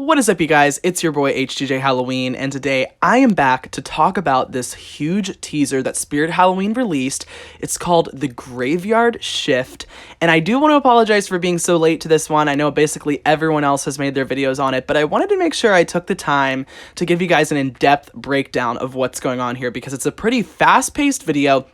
What is up, you guys? It's your boy HTJ Halloween, and today I am back to talk about this huge teaser that Spirit Halloween released. It's called The Graveyard Shift, and I do want to apologize for being so late to this one. I know basically everyone else has made their videos on it, but I wanted to make sure I took the time to give you guys an in-depth breakdown of what's going on here, because it's a pretty fast-paced video.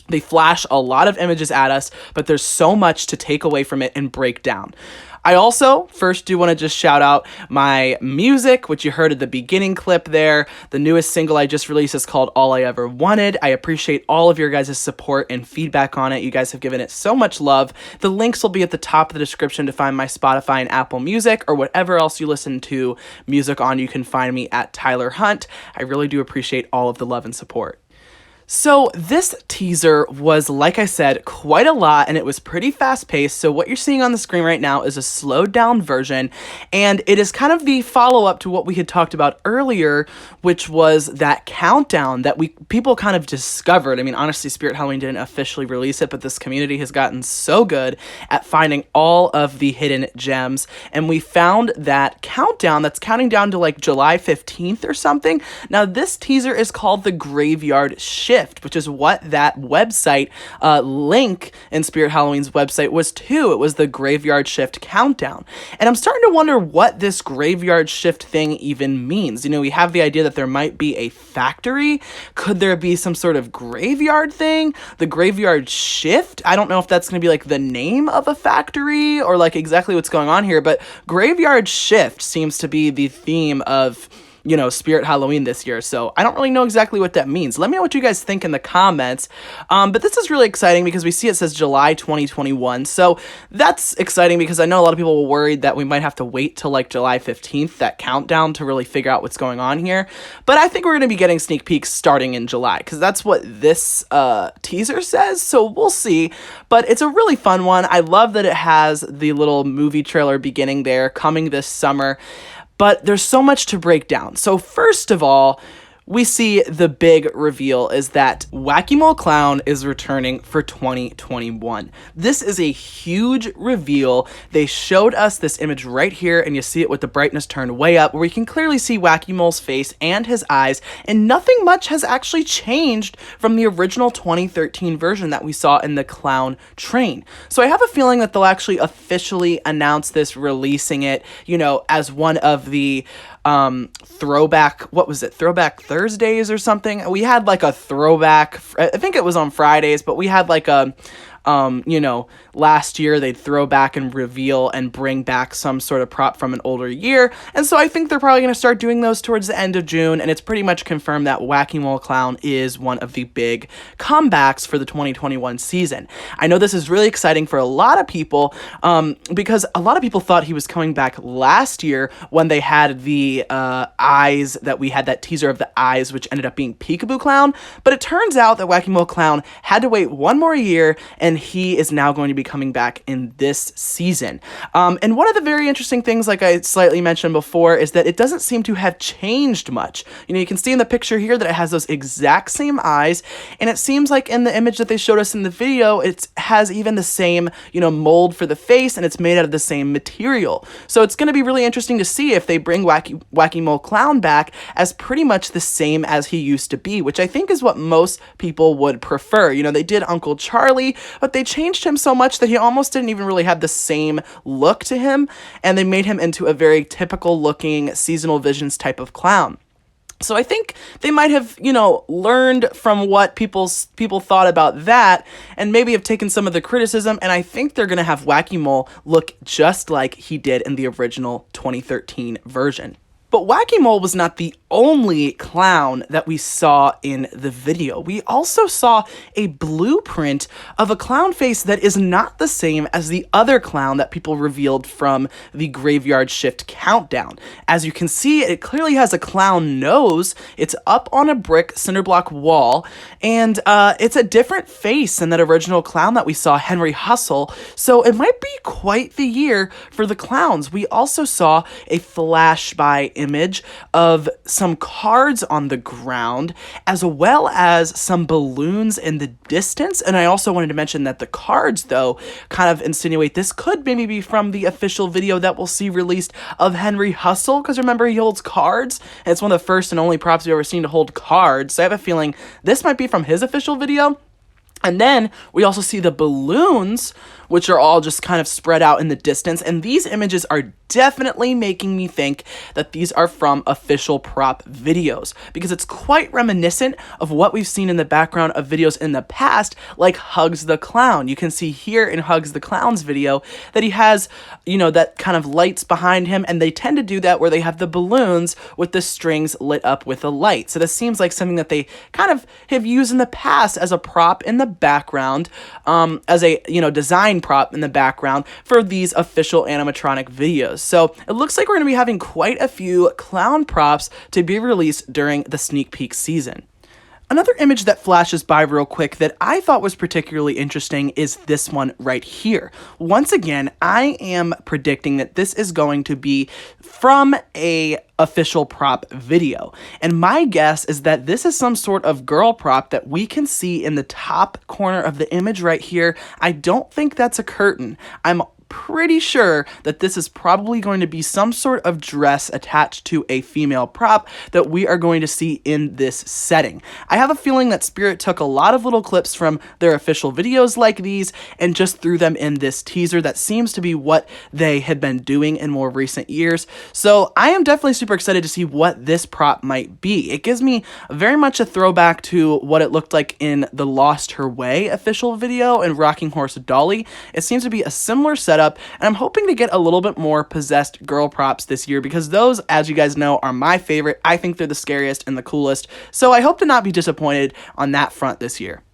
They flash a lot of images at us, but there's so much to take away from it and break down. I also first do want to just shout out my music, which you heard at the beginning clip there. The newest single I just released is called All I Ever Wanted. I appreciate all of your guys' support and feedback on it. You guys have given it so much love. The links will be at the top of the description to find my Spotify and Apple Music, or whatever else you listen to music on. You can find me at Tyler Hunt. I really do appreciate all of the love and support. So this teaser was, like I said, quite a lot, and it was pretty fast-paced. So what you're seeing on the screen right now is a slowed-down version, and it is kind of the follow-up to what we had talked about earlier, which was that countdown that people kind of discovered. I mean, honestly, Spirit Halloween didn't officially release it, but this community has gotten so good at finding all of the hidden gems, and we found that countdown that's counting down to like July 15th or something. Now, this teaser is called The Graveyard Shift, which is what that website link in Spirit Halloween's website was too. It was the Graveyard Shift countdown. And I'm starting to wonder what this Graveyard Shift thing even means. You know, we have the idea that there might be a factory. Could there be some sort of graveyard thing? The Graveyard Shift? I don't know if that's going to be like the name of a factory or like exactly what's going on here, but Graveyard Shift seems to be the theme of, you know, Spirit Halloween this year. So I don't really know exactly what that means. Let me know what you guys think in the comments. But this is really exciting because we see it says July 2021. So that's exciting because I know a lot of people were worried that we might have to wait till like July 15th, that countdown, to really figure out what's going on here. But I think we're going to be getting sneak peeks starting in July because that's what this teaser says. So we'll see. But it's a really fun one. I love that it has the little movie trailer beginning there, coming this summer. But there's so much to break down. So first of all, we see the big reveal is that Wacky Mole Clown is returning for 2021. This is a huge reveal. They showed us this image right here, and you see it with the brightness turned way up, where you can clearly see Wacky Mole's face and his eyes, and nothing much has actually changed from the original 2013 version that we saw in the clown train. So I have a feeling that they'll actually officially announce this, releasing it, you know, as one of the throwback Thursdays or something. We had like a throwback, I think it was on Fridays, but we had like a you know, last year they'd throw back and reveal and bring back some sort of prop from an older year. And so I think they're probably going to start doing those towards the end of June. And it's pretty much confirmed that Wacky Mole Clown is one of the big comebacks for the 2021 season. I know this is really exciting for a lot of people because a lot of people thought he was coming back last year when they had the eyes, that we had that teaser of the eyes, which ended up being Peekaboo Clown. But it turns out that Wacky Mole Clown had to wait one more year, and he is now going to be coming back in this season. And one of the very interesting things, like I slightly mentioned before, is that it doesn't seem to have changed much. You know, you can see in the picture here that it has those exact same eyes, and it seems like in the image that they showed us in the video, it has even the same, you know, mold for the face, and it's made out of the same material. So it's going to be really interesting to see if they bring Wacky Mole Clown back as pretty much the same as he used to be, which I think is what most people would prefer. You know, they did Uncle Charlie, but they changed him so much that he almost didn't even really have the same look to him, and they made him into a very typical looking seasonal visions type of clown. So I think they might have, you know, learned from what people thought about that, and maybe have taken some of the criticism, and I think they're going to have Wacky Mole look just like he did in the original 2013 version. But Wacky Mole was not the only clown that we saw in the video. We also saw a blueprint of a clown face that is not the same as the other clown that people revealed from the Graveyard Shift countdown. As you can see, it clearly has a clown nose. It's up on a brick cinder block wall, and it's a different face than that original clown that we saw, Henry Hustle. So it might be quite the year for the clowns. We also saw a flash by image of some some cards on the ground, as well as some balloons in the distance. And I also wanted to mention that the cards, though, kind of insinuate this could maybe be from the official video that we'll see released of Henry Hustle, because remember, he holds cards, and it's one of the first and only props we've ever seen to hold cards. So I have a feeling this might be from his official video. And then we also see the balloons, which are all just kind of spread out in the distance. And these images are definitely making me think that these are from official prop videos, because it's quite reminiscent of what we've seen in the background of videos in the past, like Hugs the Clown. You can see here in Hugs the Clown's video that he has, you know, that kind of lights behind him, and they tend to do that where they have the balloons with the strings lit up with a light. So this seems like something that they kind of have used in the past as a prop in the background, as a, you know, design prop in the background for these official animatronic videos. So it looks like we're going to be having quite a few clown props to be released during the sneak peek season. Another image that flashes by real quick that I thought was particularly interesting is this one right here. Once again, I am predicting that this is going to be from a official prop video. And my guess is that this is some sort of girl prop that we can see in the top corner of the image right here. I don't think that's a curtain. I'm pretty sure that this is probably going to be some sort of dress attached to a female prop that we are going to see in this setting. I have a feeling that Spirit took a lot of little clips from their official videos like these and just threw them in this teaser. That seems to be what they had been doing in more recent years. So I am definitely super excited to see what this prop might be. It gives me very much a throwback to what it looked like in the Lost Her Way official video and Rocking Horse Dolly. It seems to be a similar setup, and I'm hoping to get a little bit more possessed girl props this year, because those, as you guys know, are my favorite. I think they're the scariest and the coolest, so I hope to not be disappointed on that front this year.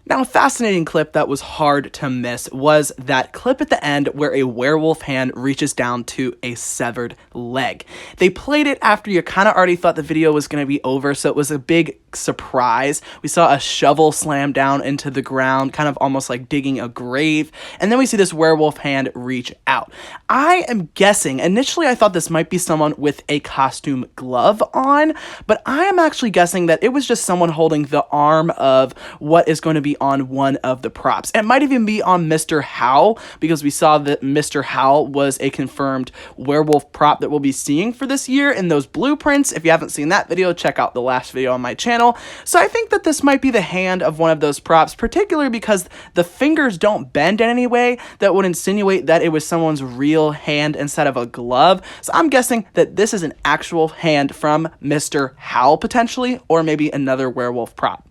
Now, a fascinating clip that was hard to miss was that clip at the end where a werewolf hand reaches down to a severed leg. They played it after you kind of already thought the video was going to be over, so it was a big surprise. We saw a shovel slam down into the ground, kind of almost like digging a grave, and then we see this werewolf hand reach out. I am guessing, initially I thought this might be someone with a costume glove on, but I am actually guessing that it was just someone holding the arm of what is going to be on one of the props. It might even be on Mr. Howell, because we saw that Mr. Howell was a confirmed werewolf prop that we'll be seeing for this year in those blueprints. If you haven't seen that video, check out the last video on my channel. So I think that this might be the hand of one of those props, particularly because the fingers don't bend in any way that would insinuate that it was someone's real hand instead of a glove. So I'm guessing that this is an actual hand from Mr. Howell potentially, or maybe another werewolf prop.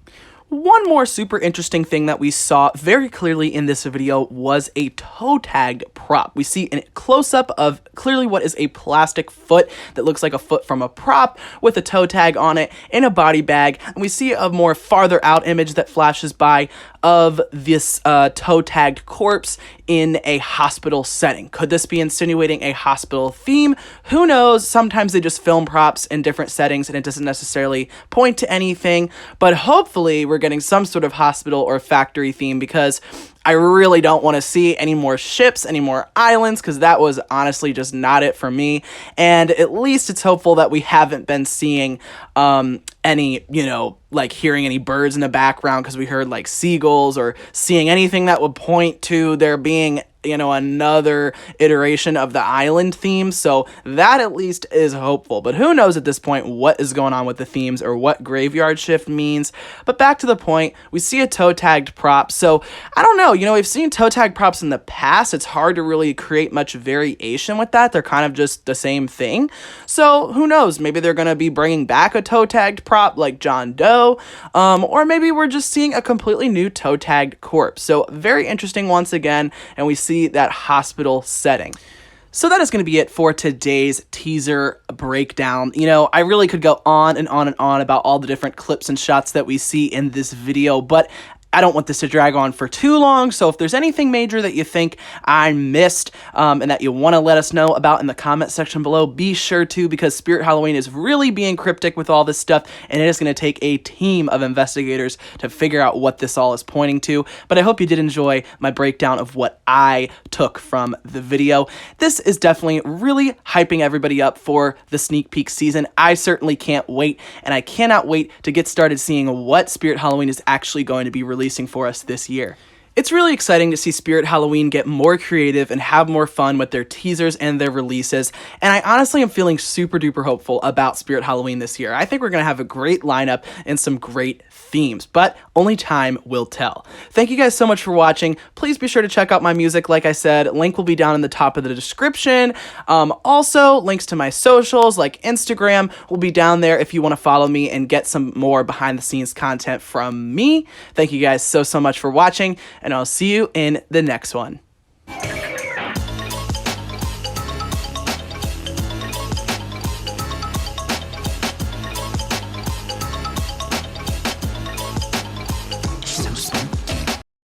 One more super interesting thing that we saw very clearly in this video was a toe tagged prop. We see a close-up of clearly what is a plastic foot that looks like a foot from a prop with a toe tag on it in a body bag. And we see a more farther out image that flashes by of this toe tagged corpse in a hospital setting. Could this be insinuating a hospital theme? Who knows? Sometimes they just film props in different settings and it doesn't necessarily point to anything, but hopefully we're getting some sort of hospital or factory theme, because I really don't want to see any more ships, any more islands, because that was honestly just not it for me. And at least it's hopeful that we haven't been seeing any, you know, like hearing any birds in the background, because we heard like seagulls, or seeing anything that would point to there being, you know, another iteration of the island theme. So that at least is hopeful, but who knows at this point what is going on with the themes or what graveyard shift means. But back to the point, we see a toe tagged prop. So I don't know, you know, we've seen toe tag props in the past. It's hard to really create much variation with that. They're kind of just the same thing. So who knows, maybe they're going to be bringing back a toe tagged prop like John Doe, or maybe we're just seeing a completely new toe tagged corpse. So very interesting once again, and we see that hospital setting. So that is going to be it for today's teaser breakdown. You know, I really could go on and on and on about all the different clips and shots that we see in this video, but I don't want this to drag on for too long, so if there's anything major that you think I missed and that you want to let us know about in the comment section below, be sure to, because Spirit Halloween is really being cryptic with all this stuff, and it is going to take a team of investigators to figure out what this all is pointing to. But I hope you did enjoy my breakdown of what I took from the video. This is definitely really hyping everybody up for the sneak peek season. I certainly can't wait, and I cannot wait to get started seeing what Spirit Halloween is actually going to be releasing for us this year. It's really exciting to see Spirit Halloween get more creative and have more fun with their teasers and their releases, and I honestly am feeling super duper hopeful about Spirit Halloween this year. I think we're going to have a great lineup and some great themes, but only time will tell. Thank you guys so much for watching. Please be sure to check out my music. Like I said, link will be down in the top of the description. Also, links to my socials like Instagram will be down there if you want to follow me and get some more behind the scenes content from me. Thank you guys so much for watching, and I'll see you in the next one.